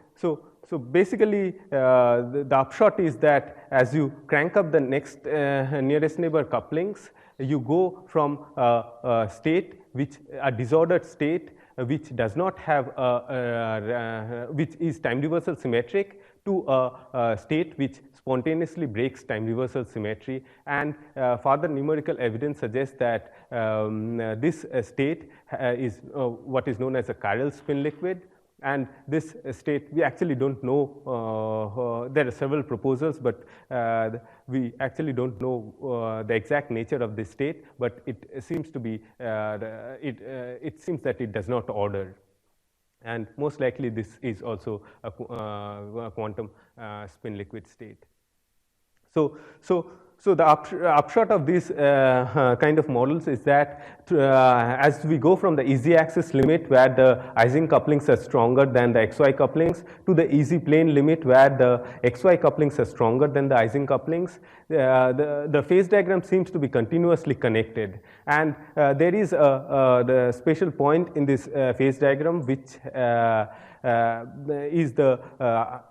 basically the upshot is that as you crank up the next nearest neighbor couplings, you go from a state which a disordered state which does not have which is time reversal symmetric to a state which spontaneously breaks time reversal symmetry, and further numerical evidence suggests that this state is what is known as a chiral spin liquid. And this state, we actually don't know, there are several proposals, but we actually don't know the exact nature of this state, but it seems to be, it seems that it does not order. And most likely this is also a quantum spin liquid state. So the upshot of these kind of models is that as we go from the easy axis limit where the Ising couplings are stronger than the XY couplings to the easy plane limit where the XY couplings are stronger than the Ising couplings, the phase diagram seems to be continuously connected. And there is the spatial point in this phase diagram which is the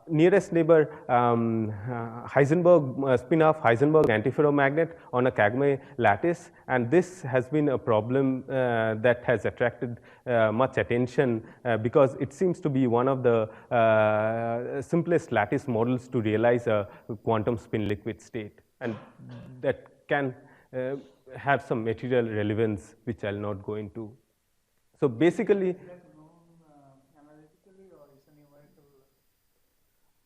nearest neighbor Heisenberg spin-off Heisenberg antiferromagnet on a Kagome lattice, and this has been a problem that has attracted much attention because it seems to be one of the simplest lattice models to realize a quantum spin liquid state, and that can have some material relevance which I'll not go into. So basically, Is that known analytically, or is a numerical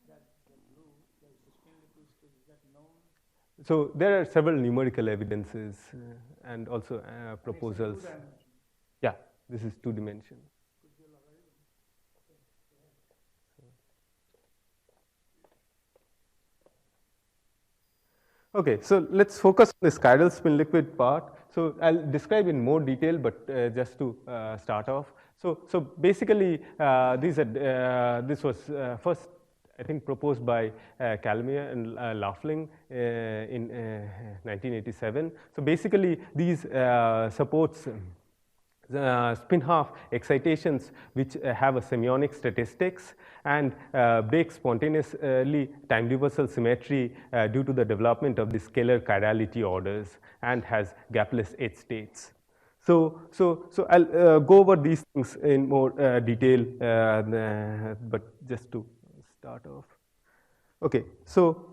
that blue, the spin liquid state, is that known? so there are several numerical evidences and also proposals. Yeah, this is 2-dimension. Okay, so let's focus on this chiral spin liquid part. So I'll describe in more detail, but just to start off. So basically, this was first, I think, proposed by Kagome and Laughlin in 1987. So basically, these supports spin-half excitations which have a semiotic statistics and break spontaneously time reversal symmetry due to the development of the scalar chirality orders and has gapless edge states. So I'll go over these things in more detail, but just to start off. Okay, so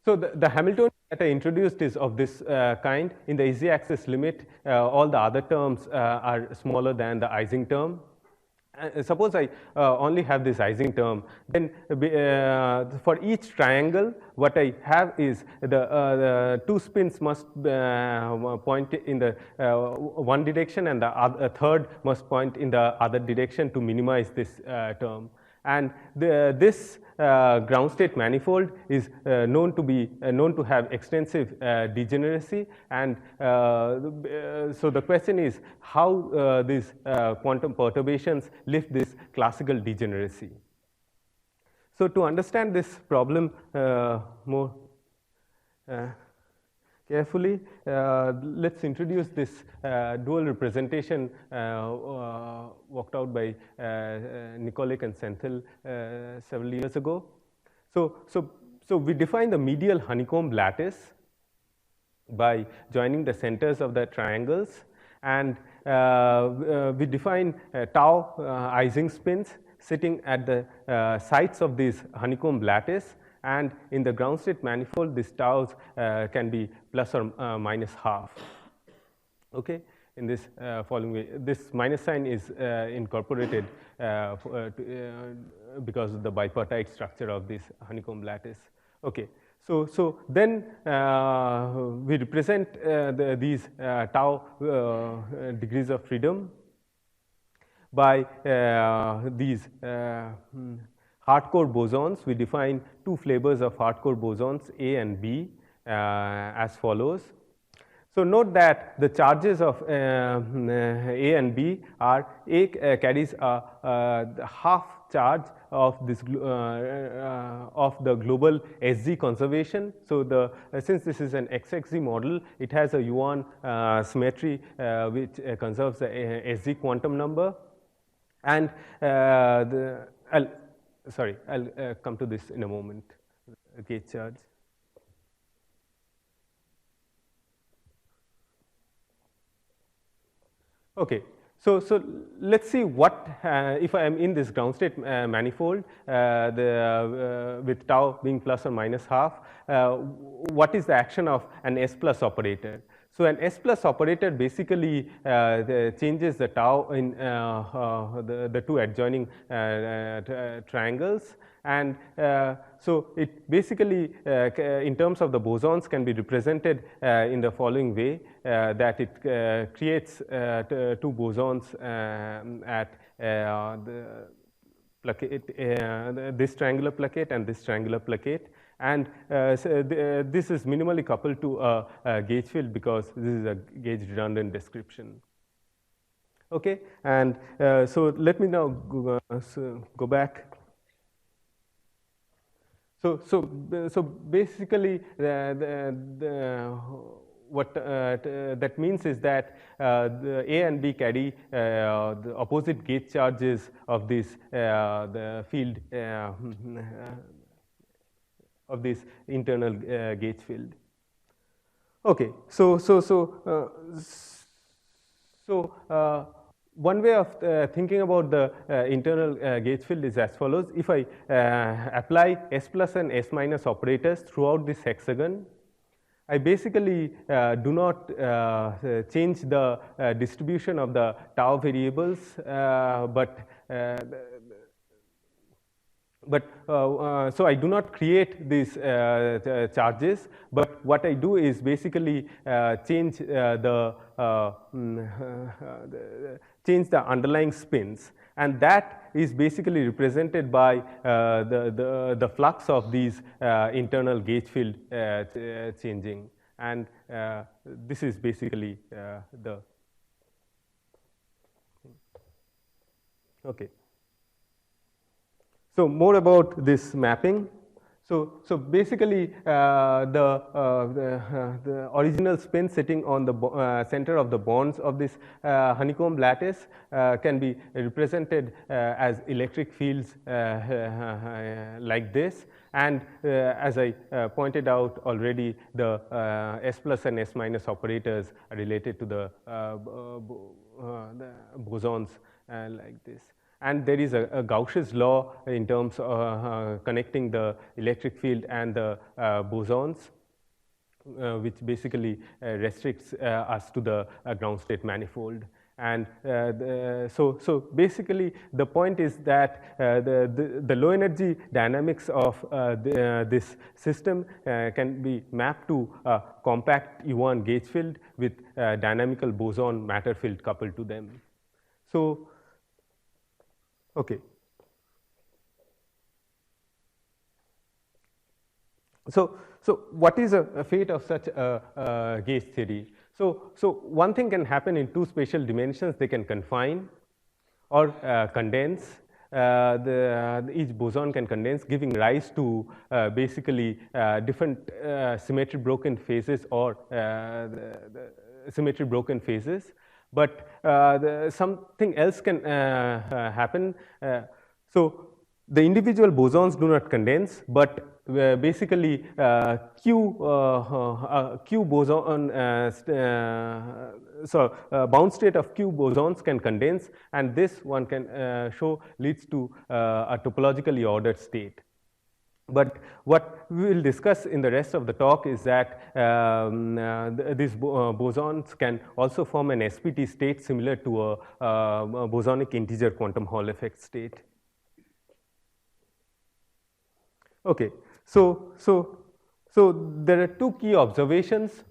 the Hamiltonian that I introduced is of this kind. In the z-axis limit, all the other terms are smaller than the Ising term. Suppose I only have this Ising term, then for each triangle, what I have is the two spins must point in the one direction, and the third must point in the other direction to minimize this term. And this ground state manifold is known to have extensive degeneracy, and so the question is how these quantum perturbations lift this classical degeneracy. So to understand this problem more carefully, let's introduce this dual representation worked out by Nikolic and Senthil several years ago. So we define the medial honeycomb lattice by joining the centers of the triangles, and we define tau Ising spins sitting at the sides of this honeycomb lattice, and in the ground state manifold, these taus can be plus or minus half. Okay, in this following way, this minus sign is incorporated because of the bipartite structure of this honeycomb lattice. Okay, so then we represent these tau degrees of freedom by these hardcore bosons. We define two flavors of hardcore bosons, A and B, as follows. So note that the charges of A and B are A carries a half charge of this of the global SZ conservation. So since this is an XXZ model, it has a Yuan symmetry which conserves the SZ quantum number, and I'll come to this in a moment. Gauge charge. Okay, so let's see what if I am in this ground state manifold with tau being plus or minus half. What is the action of an S plus operator? So an S plus operator basically changes the tau in the two adjoining triangles, and so it basically in terms of the bosons can be represented in the following way, that it creates two bosons at the placate, this triangular placate and this triangular placate. And so this is minimally coupled to a gauge field because this is a gauge redundant description. Okay, and so let me now go back. So basically, what that means is that the A and B carry the opposite gauge charges of this the field of this internal gauge field. Okay, so one way of thinking about the internal gauge field is as follows. If I apply S plus and S minus operators throughout this hexagon, I basically do not change the distribution of the tau variables, so I do not create these charges, but what I do is basically change the underlying spins, and that is basically represented by the flux of these internal gauge field changing, and this is basically the okay. So more about this mapping. So basically, the original spin sitting on the center of the bonds of this honeycomb lattice can be represented as electric fields like this. And as I pointed out already, the S plus and S minus operators are related to the bosons like this. And there is a Gauss's law in terms of connecting the electric field and the bosons, which basically restricts us to the ground state manifold. And so basically the point is that the low energy dynamics of this system can be mapped to a compact U1 gauge field with dynamical boson matter field coupled to them. So okay. So what is a fate of such a gauge theory? So one thing can happen in two spatial dimensions. They can confine or condense. Each boson can condense, giving rise to basically different symmetry broken phases or symmetry broken phases. But something else can happen. So the individual bosons do not condense, but basically Q boson, bound state of Q bosons can condense, and this one can show leads to a topologically ordered state. But what we will discuss in the rest of the talk is that these bosons can also form an SPT state similar to a bosonic integer quantum Hall effect state. Okay, so there are two key observations.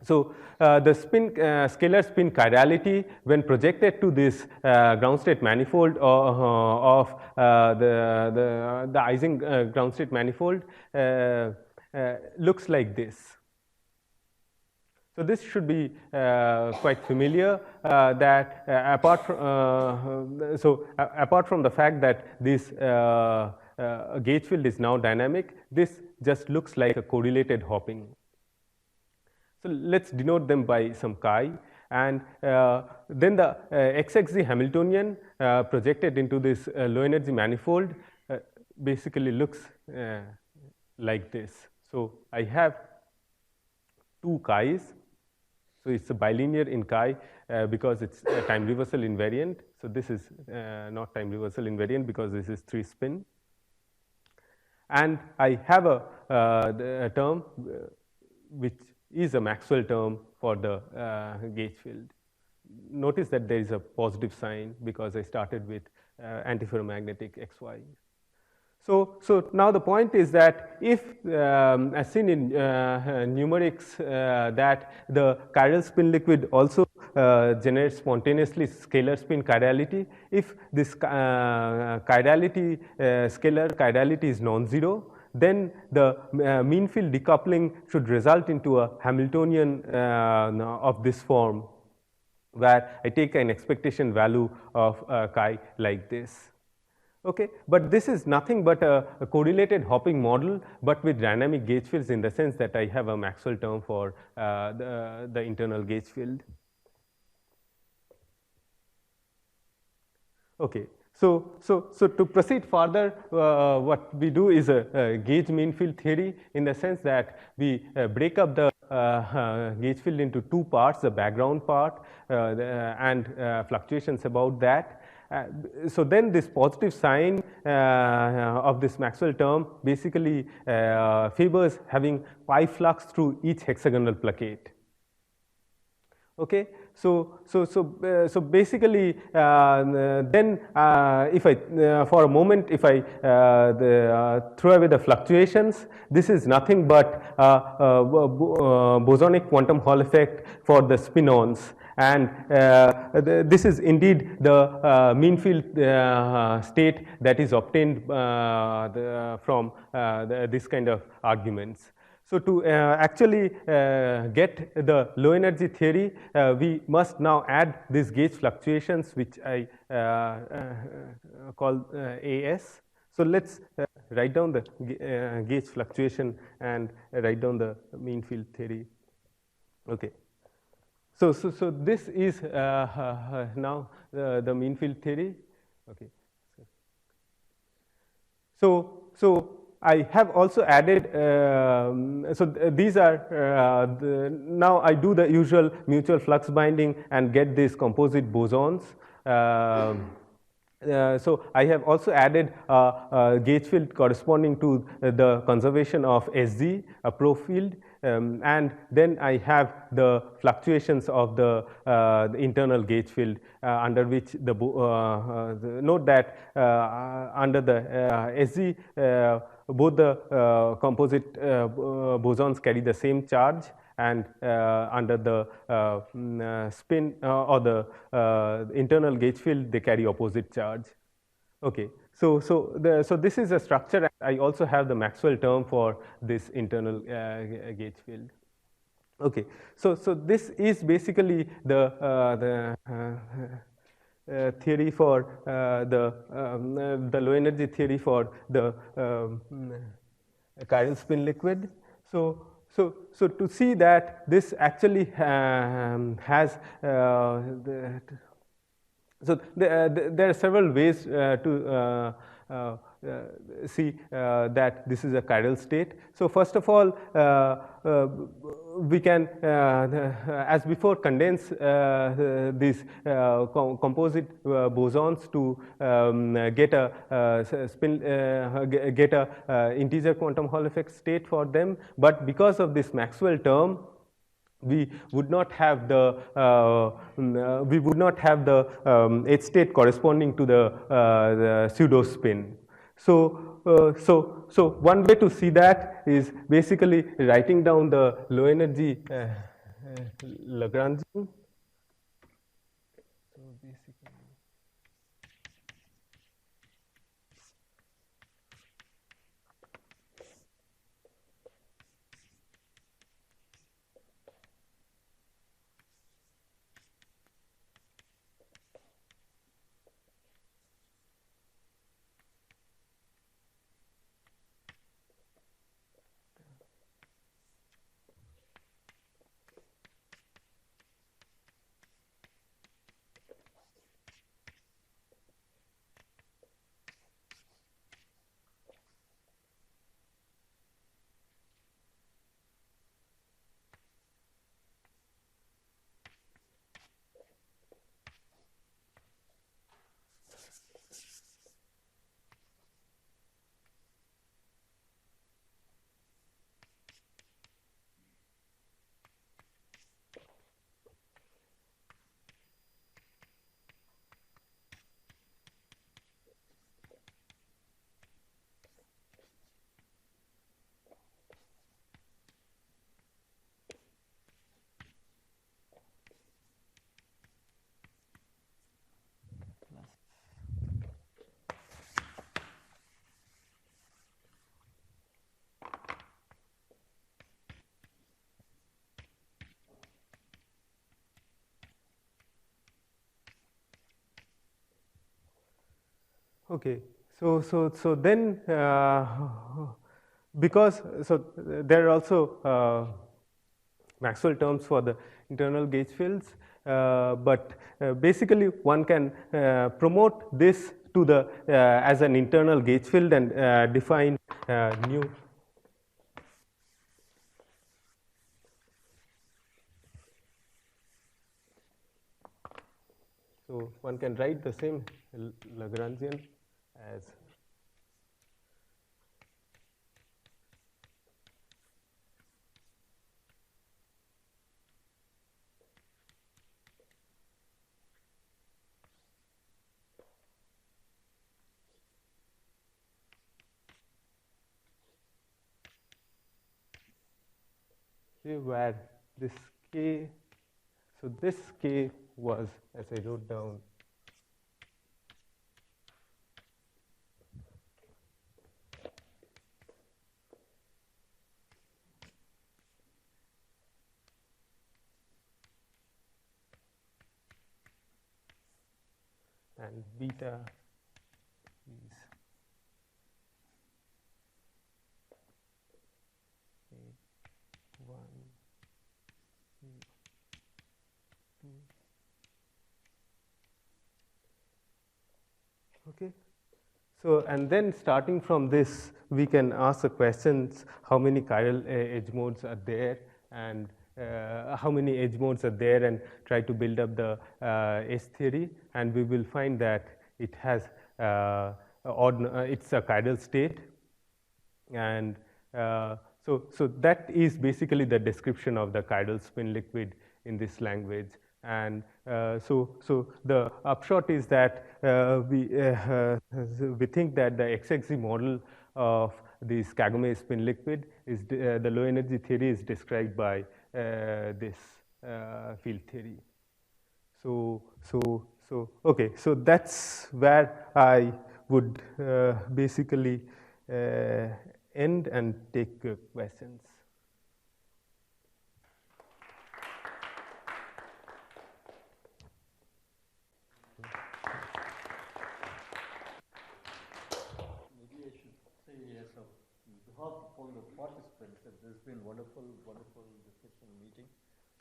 So the scalar spin chirality, when projected to this ground state manifold of the Ising ground state manifold, looks like this. So this should be quite familiar. That apart from the fact that this gauge field is now dynamic, this just looks like a correlated hopping. So let's denote them by some chi, and then the XXZ Hamiltonian projected into this low energy manifold basically looks like this. So I have two chi's. So it's a bilinear in chi because it's time reversal invariant. So this is not time reversal invariant because this is 3 spin. And I have a term which is a Maxwell term for the gauge field. Notice that there is a positive sign because I started with antiferromagnetic XY. So now the point is that if, as seen in numerics, that the chiral spin liquid also generates spontaneously scalar spin chirality, if this chirality, scalar chirality is non-zero, then the mean field decoupling should result into a Hamiltonian of this form, where I take an expectation value of chi like this. Okay, but this is nothing but a correlated hopping model, but with dynamic gauge fields, in the sense that I have a Maxwell term for the internal gauge field. Okay, so to proceed further, what we do is a gauge mean field theory, in the sense that we break up the gauge field into two parts: the background part and fluctuations about that. So then this positive sign of this Maxwell term basically favors having pi flux through each hexagonal plaquette. Okay, so basically, then if I for a moment, if I throw away the fluctuations, this is nothing but bosonic quantum Hall effect for the spin-ons. And this is indeed the mean field state that is obtained from this kind of arguments. So to actually get the low energy theory, we must now add these gauge fluctuations, which I call AS. So let's write down the gauge fluctuation and write down the mean field theory. Okay. So this is now the mean field theory. Okay. So I have also added, these are, now I do the usual mutual flux binding and get these composite bosons. So I have also added a gauge field corresponding to the conservation of SZ, a pro field. And then I have the fluctuations of the internal gauge field under which the note that under the SZ both the composite bosons carry the same charge, and under the spin or the internal gauge field they carry opposite charge. Okay. So this is a structure. I also have the Maxwell term for this internal gauge field. Okay, so this is basically the theory for the low energy theory for the chiral spin liquid. So to see that this actually has so there are several ways to see that this is a chiral state. So first of all, we can, as before, condense these composite bosons to get a spin, get a integer quantum Hall effect state for them. But because of this Maxwell term, we would not have the H state corresponding to the pseudo spin. So one way to see that is basically writing down the low energy Lagrangian. So basically, okay, So then, because there are also Maxwell terms for the internal gauge fields, but basically one can promote this to the as an internal gauge field and define new. So one can write the same Lagrangian as where this k, so this k was, as I wrote down, and beta is A1, A2. Okay. So, and then starting from this, we can ask the questions: how many chiral edge modes are there, and how many edge modes are there, and try to build up the edge theory, and we will find that it has it's a chiral state, and so that is basically the description of the chiral spin liquid in this language. And so the upshot is that we think that the XXZ model of this Kagome spin liquid is the low energy theory is described by this field theory. So okay, so that's where I would basically end and take questions. Maybe I should say, yes, on behalf of all the participants, that this has been wonderful, wonderful discussion meeting.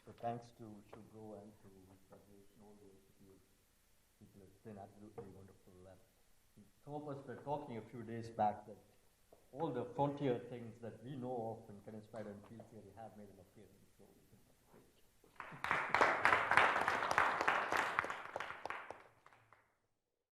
So thanks to Subhro and to Rajesh and all the people. It's been absolutely wonderful. Some of us were talking a few days back that all the frontier things that we know of in condensed matter and field theory have made an appearance. So it's been great.